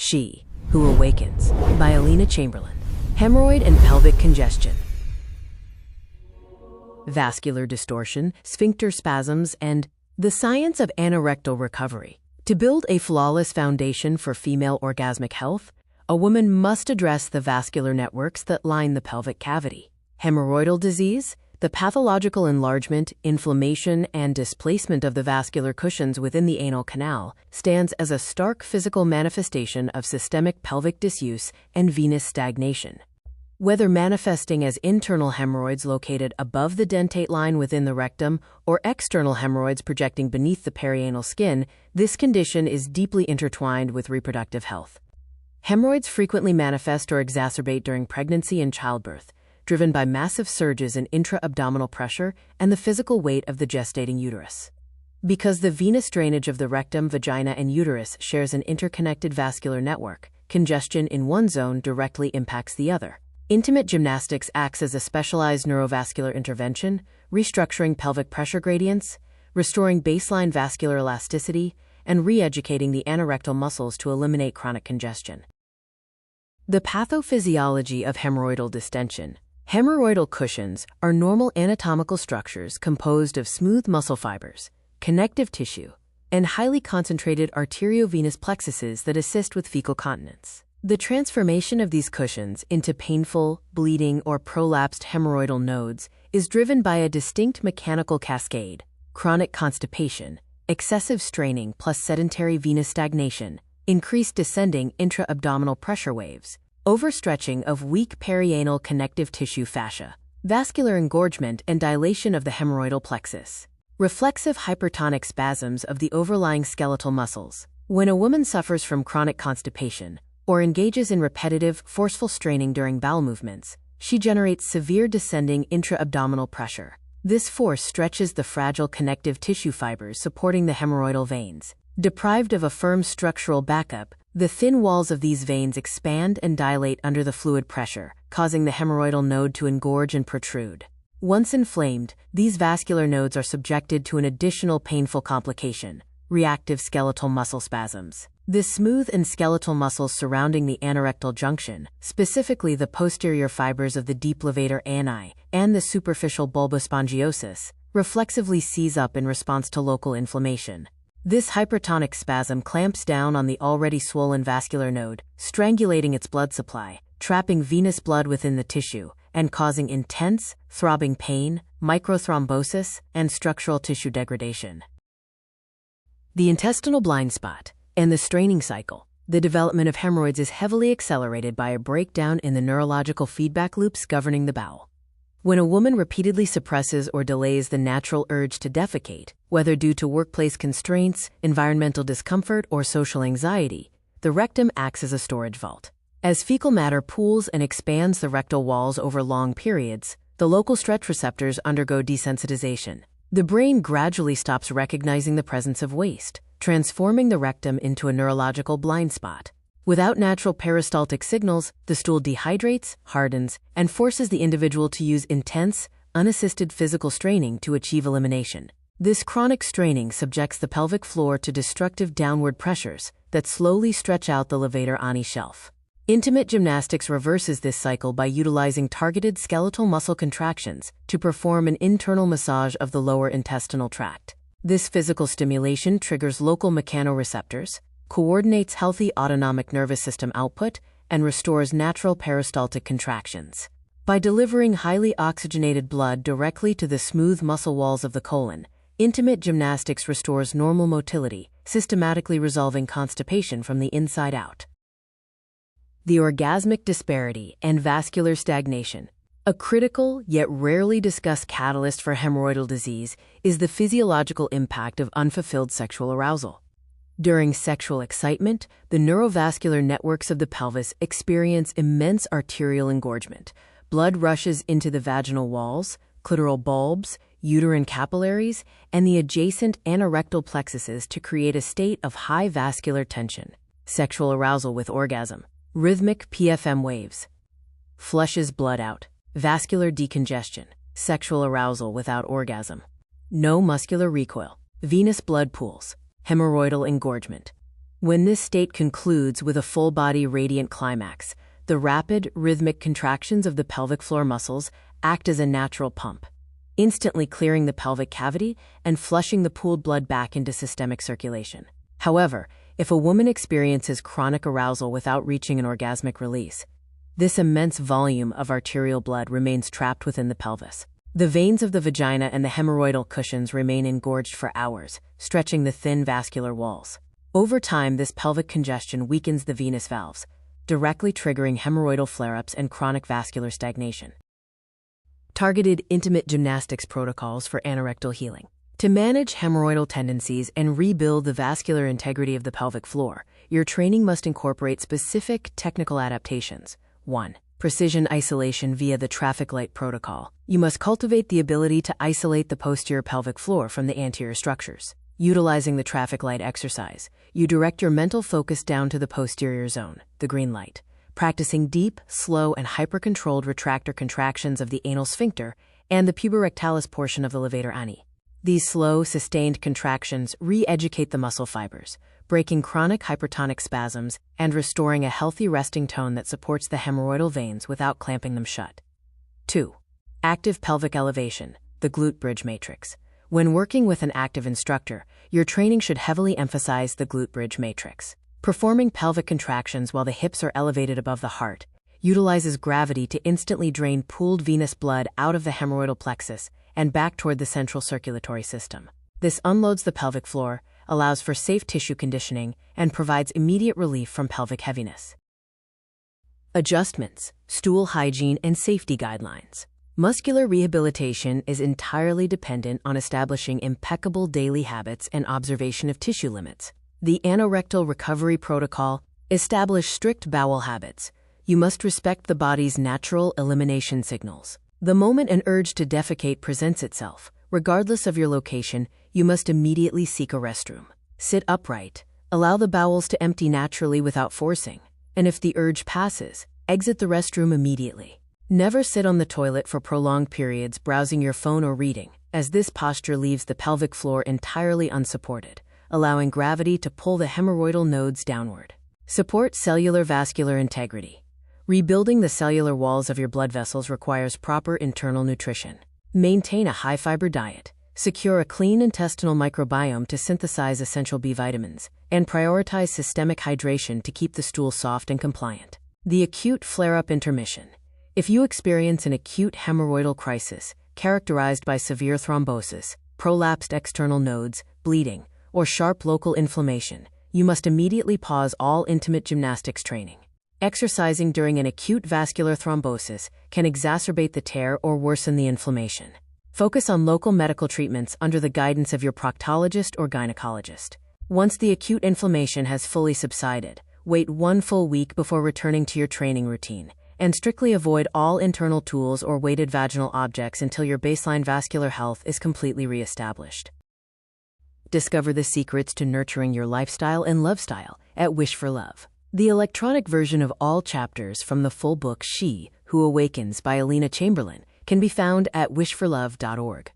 She Who Awakens by Alina Chamberlain. Hemorrhoid and Pelvic Congestion. Vascular distortion, sphincter spasms, and the science of anorectal recovery. To build a flawless foundation for female orgasmic health, a woman must address the vascular networks that line the pelvic cavity. Hemorrhoidal disease, the pathological enlargement, inflammation, and displacement of the vascular cushions within the anal canal, stands as a stark physical manifestation of systemic pelvic disuse and venous stagnation. Whether manifesting as internal hemorrhoids located above the dentate line within the rectum or external hemorrhoids projecting beneath the perianal skin, this condition is deeply intertwined with reproductive health. Hemorrhoids frequently manifest or exacerbate during pregnancy and childbirth, driven by massive surges in intra-abdominal pressure and the physical weight of the gestating uterus. Because the venous drainage of the rectum, vagina, and uterus shares an interconnected vascular network, congestion in one zone directly impacts the other. Intimate gymnastics acts as a specialized neurovascular intervention, restructuring pelvic pressure gradients, restoring baseline vascular elasticity, and re-educating the anorectal muscles to eliminate chronic congestion. The pathophysiology of hemorrhoidal distension. Hemorrhoidal cushions are normal anatomical structures composed of smooth muscle fibers, connective tissue, and highly concentrated arteriovenous plexuses that assist with fecal continence. The transformation of these cushions into painful, bleeding, or prolapsed hemorrhoidal nodes is driven by a distinct mechanical cascade: chronic constipation, excessive straining plus sedentary venous stagnation, increased descending intra-abdominal pressure waves, overstretching of weak perianal connective tissue fascia, vascular engorgement and dilation of the hemorrhoidal plexus, reflexive hypertonic spasms of the overlying skeletal muscles. When a woman suffers from chronic constipation or engages in repetitive, forceful straining during bowel movements, she generates severe descending intra-abdominal pressure. This force stretches the fragile connective tissue fibers supporting the hemorrhoidal veins. Deprived of a firm structural backup, the thin walls of these veins expand and dilate under the fluid pressure, causing the hemorrhoidal node to engorge and protrude. Once inflamed, these vascular nodes are subjected to an additional painful complication: reactive skeletal muscle spasms. The smooth and skeletal muscles surrounding the anorectal junction, specifically the posterior fibers of the deep levator ani and the superficial bulbospongiosus, reflexively seize up in response to local inflammation. This hypertonic spasm clamps down on the already swollen vascular node, strangulating its blood supply, trapping venous blood within the tissue, and causing intense, throbbing pain, microthrombosis, and structural tissue degradation. The intestinal blind spot and the straining cycle. The development of hemorrhoids is heavily accelerated by a breakdown in the neurological feedback loops governing the bowel. When a woman repeatedly suppresses or delays the natural urge to defecate, whether due to workplace constraints, environmental discomfort, or social anxiety, the rectum acts as a storage vault. As fecal matter pools and expands the rectal walls over long periods, the local stretch receptors undergo desensitization. The brain gradually stops recognizing the presence of waste, transforming the rectum into a neurological blind spot. Without natural peristaltic signals, the stool dehydrates, hardens, and forces the individual to use intense, unassisted physical straining to achieve elimination. This chronic straining subjects the pelvic floor to destructive downward pressures that slowly stretch out the levator ani shelf. Intimate gymnastics reverses this cycle by utilizing targeted skeletal muscle contractions to perform an internal massage of the lower intestinal tract. This physical stimulation triggers local mechanoreceptors, coordinates healthy autonomic nervous system output, and restores natural peristaltic contractions. By delivering highly oxygenated blood directly to the smooth muscle walls of the colon, intimate gymnastics restores normal motility, systematically resolving constipation from the inside out. The orgasmic disparity and vascular stagnation. A critical yet rarely discussed catalyst for hemorrhoidal disease is the physiological impact of unfulfilled sexual arousal. During sexual excitement, the neurovascular networks of the pelvis experience immense arterial engorgement. Blood rushes into the vaginal walls, clitoral bulbs, uterine capillaries, and the adjacent anorectal plexuses to create a state of high vascular tension. Sexual arousal with orgasm. Rhythmic PFM waves. Flushes blood out. Vascular decongestion. Sexual arousal without orgasm. No muscular recoil. Venous blood pools. Hemorrhoidal engorgement. When this state concludes with a full-body radiant climax, the rapid, rhythmic contractions of the pelvic floor muscles act as a natural pump, instantly clearing the pelvic cavity and flushing the pooled blood back into systemic circulation. However, if a woman experiences chronic arousal without reaching an orgasmic release, this immense volume of arterial blood remains trapped within the pelvis. The veins of the vagina and the hemorrhoidal cushions remain engorged for hours, stretching the thin vascular walls. Over time, this pelvic congestion weakens the venous valves, directly triggering hemorrhoidal flare-ups and chronic vascular stagnation. Targeted intimate gymnastics protocols for anorectal healing. To manage hemorrhoidal tendencies and rebuild the vascular integrity of the pelvic floor, your training must incorporate specific technical adaptations. 1. Precision isolation via the traffic light protocol. You must cultivate the ability to isolate the posterior pelvic floor from the anterior structures. Utilizing the traffic light exercise, you direct your mental focus down to the posterior zone, the green light, practicing deep, slow, and hyper-controlled retractor contractions of the anal sphincter and the puborectalis portion of the levator ani. These slow, sustained contractions re-educate the muscle fibers, breaking chronic hypertonic spasms and restoring a healthy resting tone that supports the hemorrhoidal veins without clamping them shut. 2. Active pelvic elevation, the glute bridge matrix. When working with an active instructor, your training should heavily emphasize the glute bridge matrix. Performing pelvic contractions while the hips are elevated above the heart utilizes gravity to instantly drain pooled venous blood out of the hemorrhoidal plexus and back toward the central circulatory system. This unloads the pelvic floor, allows for safe tissue conditioning, and provides immediate relief from pelvic heaviness. Adjustments, stool hygiene, and safety guidelines. Muscular rehabilitation is entirely dependent on establishing impeccable daily habits and observation of tissue limits. The anorectal recovery protocol establishes strict bowel habits. You must respect the body's natural elimination signals. The moment an urge to defecate presents itself, regardless of your location, you must immediately seek a restroom. Sit upright, allow the bowels to empty naturally without forcing, and if the urge passes, exit the restroom immediately. Never sit on the toilet for prolonged periods browsing your phone or reading, as this posture leaves the pelvic floor entirely unsupported, allowing gravity to pull the hemorrhoidal nodes downward. Support cellular vascular integrity. Rebuilding the cellular walls of your blood vessels requires proper internal nutrition. Maintain a high-fiber diet, secure a clean intestinal microbiome to synthesize essential B vitamins, and prioritize systemic hydration to keep the stool soft and compliant. The acute flare-up intermission. If you experience an acute hemorrhoidal crisis, characterized by severe thrombosis, prolapsed external nodes, bleeding, or sharp local inflammation, you must immediately pause all intimate gymnastics training. Exercising during an acute vascular thrombosis can exacerbate the tear or worsen the inflammation. Focus on local medical treatments under the guidance of your proctologist or gynecologist. Once the acute inflammation has fully subsided, wait 1 full week before returning to your training routine, and strictly avoid all internal tools or weighted vaginal objects until your baseline vascular health is completely reestablished. Discover the secrets to nurturing your lifestyle and love style at Wish for Love. The electronic version of all chapters from the full book She Who Awakens by Alina Chamberlain can be found at wishforlove.org.